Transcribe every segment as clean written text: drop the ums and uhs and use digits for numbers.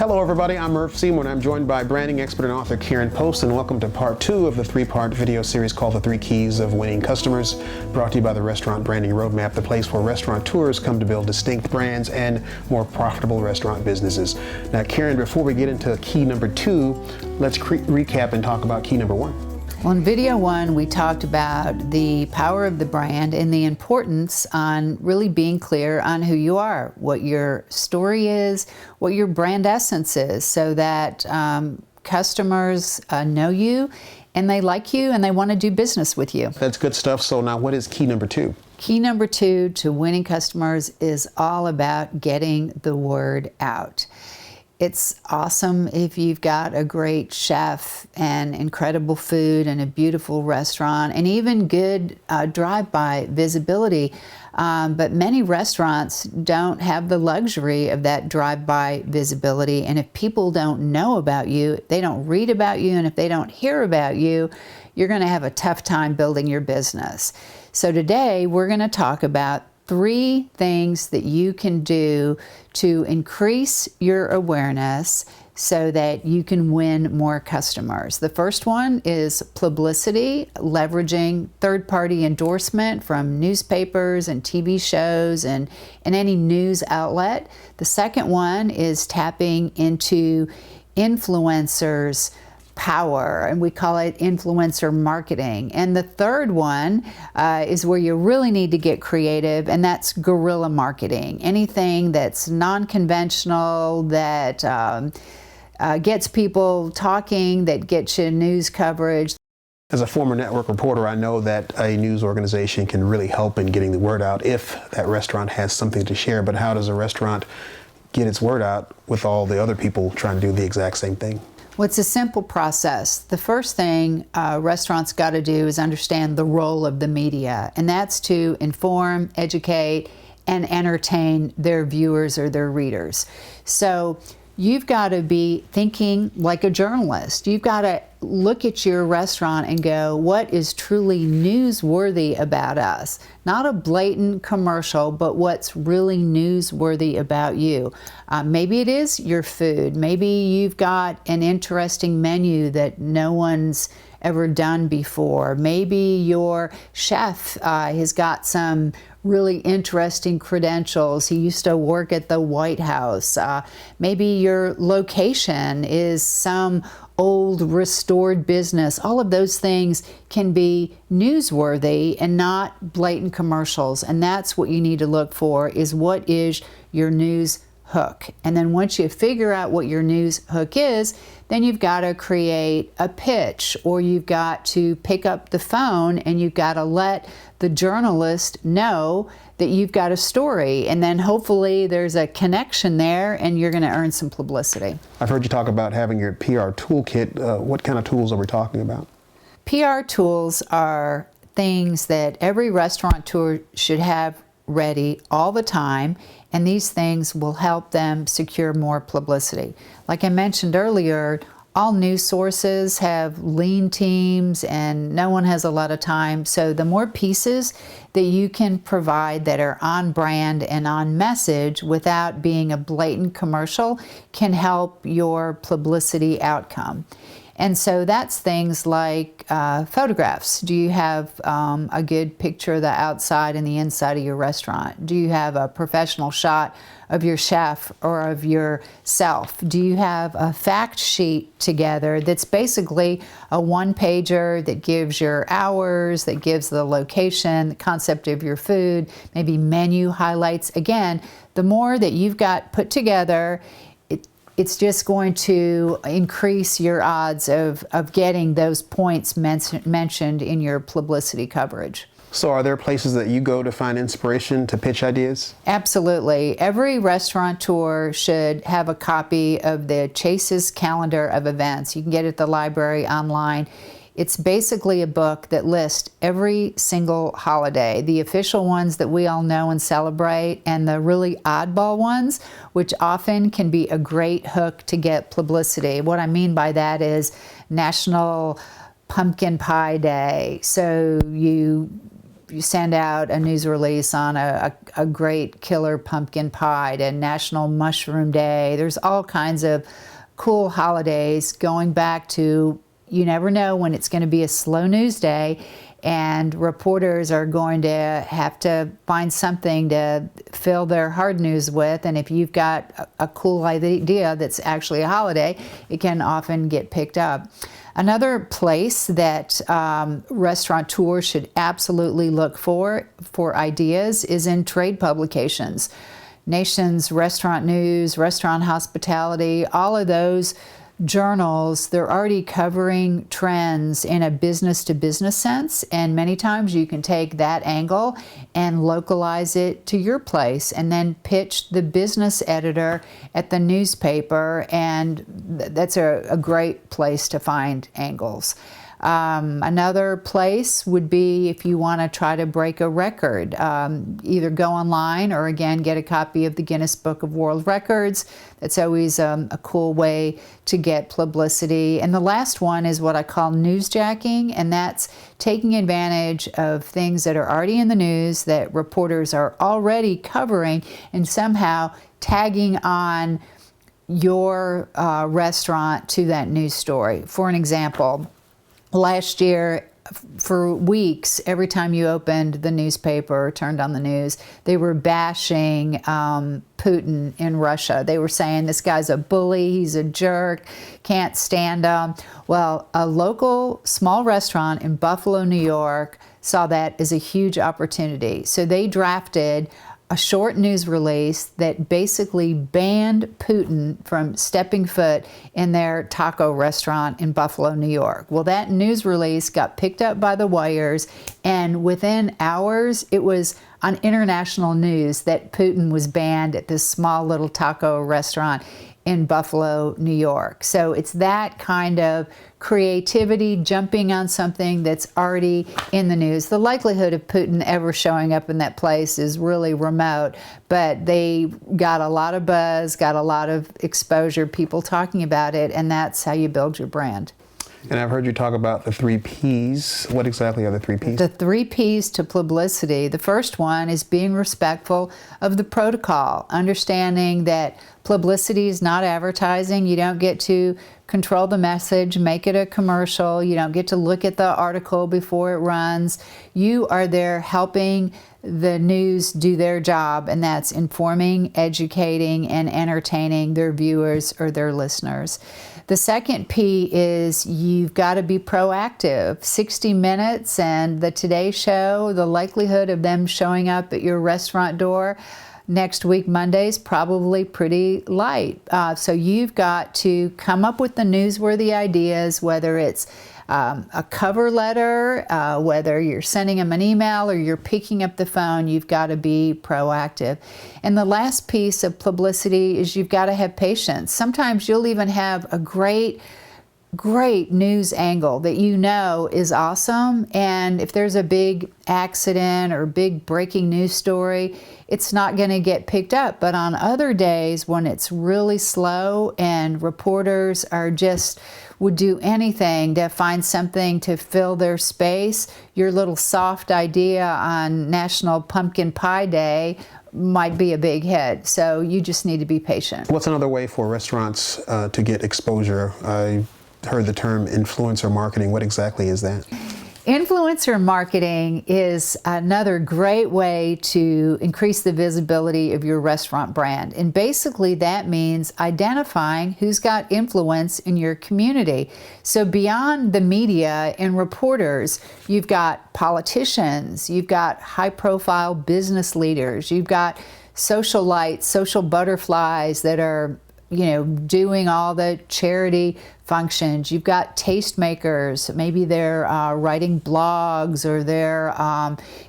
Hello everybody, I'm Merv Seymour and I'm joined by branding expert and author Karen Post, and welcome to part 2 of the 3-part video series called The 3 Keys of Winning Customers, brought to you by the Restaurant Branding Roadmap, the place where restaurateurs come to build distinct brands and more profitable restaurant businesses. Now Karen, before we get into key number 2, let's recap and talk about key number 1. Well, in video 1, we talked about the power of the brand and the importance on really being clear on who you are, what your story is, what your brand essence is, so that customers know you and they like you and they want to do business with you. That's good stuff. So now what is key number 2? Key number 2 to winning customers is all about getting the word out. It's awesome if you've got a great chef and incredible food and a beautiful restaurant and even good drive-by visibility. But many restaurants don't have the luxury of that drive-by visibility. And if people don't know about you, if they don't read about you, and if they don't hear about you, you're going to have a tough time building your business. So today we're going to talk about 3 things that you can do to increase your awareness so that you can win more customers. The first one is publicity, leveraging third-party endorsement from newspapers and TV shows and any news outlet. The second one is tapping into influencers' power, and we call it influencer marketing. And the third one is where you really need to get creative, and that's guerrilla marketing. Anything that's non-conventional, that gets people talking, that gets you news coverage. As a former network reporter, I know that a news organization can really help in getting the word out if that restaurant has something to share. But how does a restaurant get its word out with all the other people trying to do the exact same thing? Well, it's a simple process. The first thing restaurants got to do is understand the role of the media, and that's to inform, educate, and entertain their viewers or their readers. So you've got to be thinking like a journalist. You've got to look at your restaurant and go, what is truly newsworthy about us? Not a blatant commercial, but what's really newsworthy about you. Maybe it is your food. Maybe you've got an interesting menu that no one's ever done before. Maybe your chef has got some really interesting credentials. He used to work at the White House. Maybe your location is some old restored business. All of those things can be newsworthy and not blatant commercials. And that's what you need to look for, is what is your news hook. And then once you figure out what your news hook is, then you've got to create a pitch, or you've got to pick up the phone and you've got to let the journalist know that you've got a story, and then hopefully there's a connection there and you're going to earn some publicity. I've heard you talk about having your PR toolkit. What kind of tools are we talking about? PR tools are things that every restaurateur should have ready all the time, and these things will help them secure more publicity. Like I mentioned earlier, all news sources have lean teams and no one has a lot of time. So the more pieces that you can provide that are on brand and on message without being a blatant commercial can help your publicity outcome. And so that's things like photographs. Do you have a good picture of the outside and the inside of your restaurant? Do you have a professional shot of your chef or of yourself? Do you have a fact sheet together that's basically a one-pager that gives your hours, that gives the location, the concept of your food, maybe menu highlights? Again, the more that you've got put together, it's just going to increase your odds of getting those points mentioned in your publicity coverage. So are there places that you go to find inspiration to pitch ideas? Absolutely. Every restaurateur should have a copy of the Chase's calendar of events. You can get it at the library online. It's basically a book that lists every single holiday, the official ones that we all know and celebrate, and the really oddball ones, which often can be a great hook to get publicity. What I mean by that is National Pumpkin Pie Day. So you you send out a news release on a great killer pumpkin pie, and National Mushroom Day. There's all kinds of cool holidays going back to, you never know when it's going to be a slow news day, and reporters are going to have to find something to fill their hard news with. And if you've got a cool idea that's actually a holiday, it can often get picked up. Another place that restaurateurs should absolutely look for ideas is in trade publications. Nation's Restaurant News, Restaurant Hospitality, all of those journals, they're already covering trends in a business-to-business sense, and many times you can take that angle and localize it to your place and then pitch the business editor at the newspaper, and that's a great place to find angles. Another place would be if you want to try to break a record. Either go online or, again, get a copy of the Guinness Book of World Records. That's always a cool way to get publicity. And the last one is what I call newsjacking, and that's taking advantage of things that are already in the news that reporters are already covering and somehow tagging on your restaurant to that news story. For an example, last year, for weeks, every time you opened the newspaper or turned on the news, they were bashing Putin in Russia. They were saying this guy's a bully, he's a jerk, can't stand him. Well, a local small restaurant in Buffalo, New York saw that as a huge opportunity. So they drafted a short news release that basically banned Putin from stepping foot in their taco restaurant in Buffalo, New York. Well, that news release got picked up by the wires, and within hours, it was on international news that Putin was banned at this small little taco restaurant in Buffalo, New York. So it's that kind of creativity, jumping on something that's already in the news. The likelihood of Putin ever showing up in that place is really remote, but they got a lot of buzz, got a lot of exposure, people talking about it, and that's how you build your brand. And I've heard you talk about the 3 Ps. What exactly are the 3 Ps? The 3 Ps to publicity. The first one is being respectful of the protocol, understanding that publicity is not advertising. You don't get to control the message, make it a commercial. You don't get to look at the article before it runs. You are there helping the news do their job, and that's informing, educating, and entertaining their viewers or their listeners. The second P is you've got to be proactive. 60 Minutes and the Today Show, the likelihood of them showing up at your restaurant door next week, Monday, is probably pretty light. So you've got to come up with the newsworthy ideas, whether it's a cover letter, whether you're sending them an email or you're picking up the phone, you've got to be proactive. And the last piece of publicity is you've got to have patience. Sometimes you'll even have a great news angle that you know is awesome, and if there's a big accident or big breaking news story, it's not going to get picked up. But on other days when it's really slow and reporters would do anything to find something to fill their space, your little soft idea on National Pumpkin Pie Day might be a big hit. So you just need to be patient. What's another way for restaurants to get exposure? I heard the term influencer marketing. What exactly is that? Influencer marketing is another great way to increase the visibility of your restaurant brand. And basically that means identifying who's got influence in your community. So beyond the media and reporters, you've got politicians, you've got high-profile business leaders, you've got socialites, social butterflies that are doing all the charity functions. You've got tastemakers, maybe they're writing blogs, or they're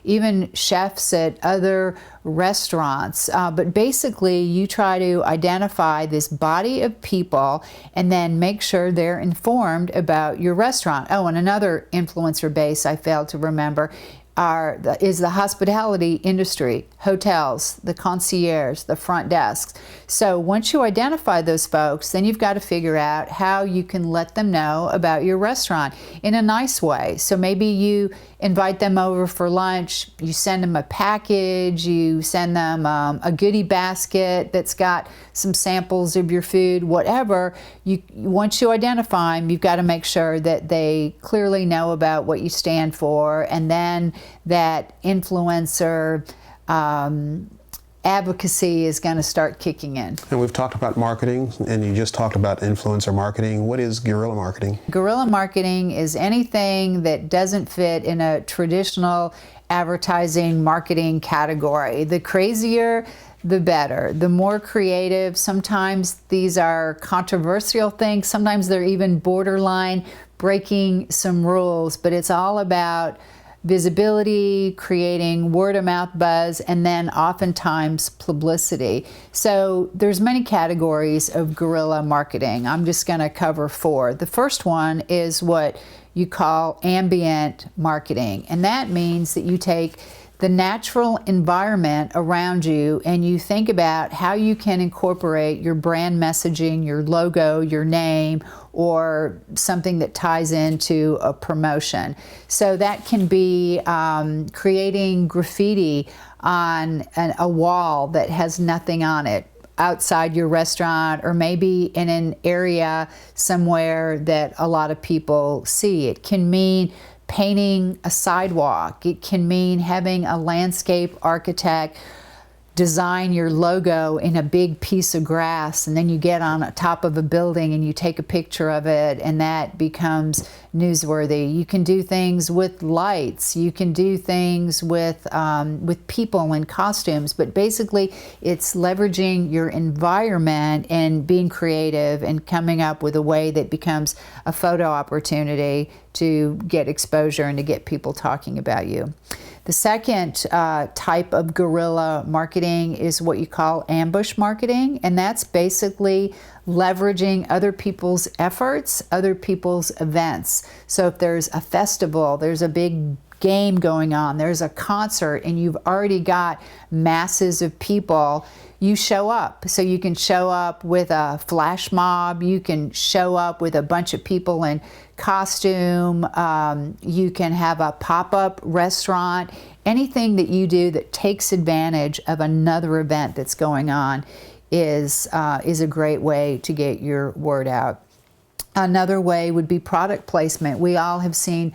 even chefs at other restaurants. But basically, you try to identify this body of people and then make sure they're informed about your restaurant. Oh, and another influencer base I failed to remember is the hospitality industry, hotels, the concierge, the front desks. So once you identify those folks, then you've got to figure out how you can let them know about your restaurant in a nice way. So maybe you invite them over for lunch, you send them a package, you send them a goodie basket that's got some samples of your food, whatever. Once you identify them, you've got to make sure that they clearly know about what you stand for, and then that influencer advocacy is going to start kicking in. And we've talked about marketing, and you just talked about influencer marketing. What is guerrilla marketing? Guerrilla marketing is anything that doesn't fit in a traditional advertising marketing category. The crazier, the better. The more creative. Sometimes these are controversial things. Sometimes they're even borderline breaking some rules, but it's all about visibility, creating word-of-mouth buzz, and then oftentimes publicity. So there's many categories of guerrilla marketing. I'm just going to cover 4. The first one is what you call ambient marketing, and that means that you take the natural environment around you and you think about how you can incorporate your brand messaging, your logo, your name, or something that ties into a promotion. So that can be creating graffiti on a wall that has nothing on it outside your restaurant, or maybe in an area somewhere that a lot of people see. It can mean painting a sidewalk. It can mean having a landscape architect design your logo in a big piece of grass, and then you get on top of a building and you take a picture of it, and that becomes newsworthy. You can do things with lights. You can do things with people in costumes, but basically it's leveraging your environment and being creative and coming up with a way that becomes a photo opportunity to get exposure and to get people talking about you. The second type of guerrilla marketing is what you call ambush marketing, and that's basically leveraging other people's efforts, other people's events. So if there's a festival, there's a big game going on, there's a concert, and you've already got masses of people, you show up. So you can show up with a flash mob, you can show up with a bunch of people in costume, you can have a pop-up restaurant. Anything that you do that takes advantage of another event that's going on is a great way to get your word out. Another way would be product placement. We all have seen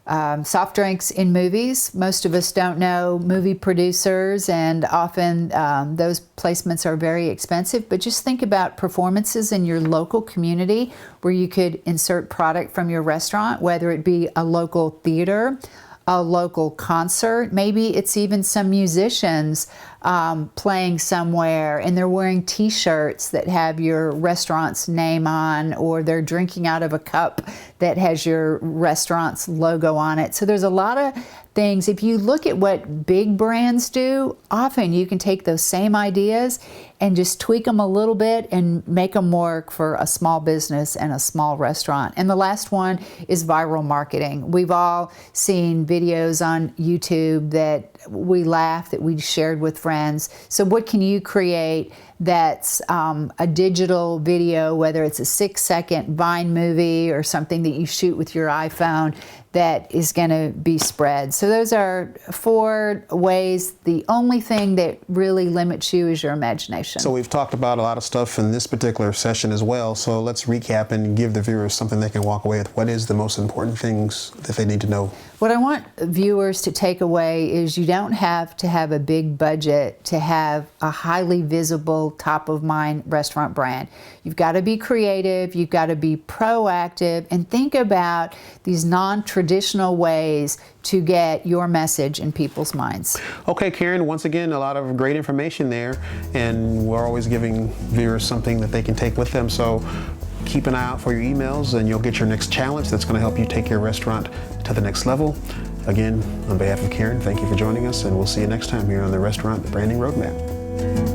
soft drinks in movies. Most of us don't know movie producers, and often those placements are very expensive, but just think about performances in your local community where you could insert product from your restaurant, whether it be a local theater, a local concert, maybe it's even some musicians playing somewhere and they're wearing t-shirts that have your restaurant's name on, or they're drinking out of a cup that has your restaurant's logo on it. So there's a lot of things. If you look at what big brands do, often you can take those same ideas and just tweak them a little bit and make them work for a small business and a small restaurant. And the last one is viral marketing. We've all seen videos on YouTube that we laugh, that we shared with friends. So what can you create that's a digital video, whether it's a 6-second Vine movie or something that you shoot with your iPhone that is going to be spread. So those are 4 ways. The only thing that really limits you is your imagination. So we've talked about a lot of stuff in this particular session as well. So let's recap and give the viewers something they can walk away with. What is the most important things that they need to know? What I want viewers to take away is you don't have to have a big budget to have a highly visible, top-of-mind restaurant brand. You've got to be creative, you've got to be proactive, and think about these non-traditional ways to get your message in people's minds. Okay, Karen, once again, a lot of great information there, and we're always giving viewers something that they can take with them. So keep an eye out for your emails and you'll get your next challenge that's going to help you take your restaurant to the next level. Again, on behalf of Karen, thank you for joining us, and we'll see you next time here on the Restaurant Branding Roadmap.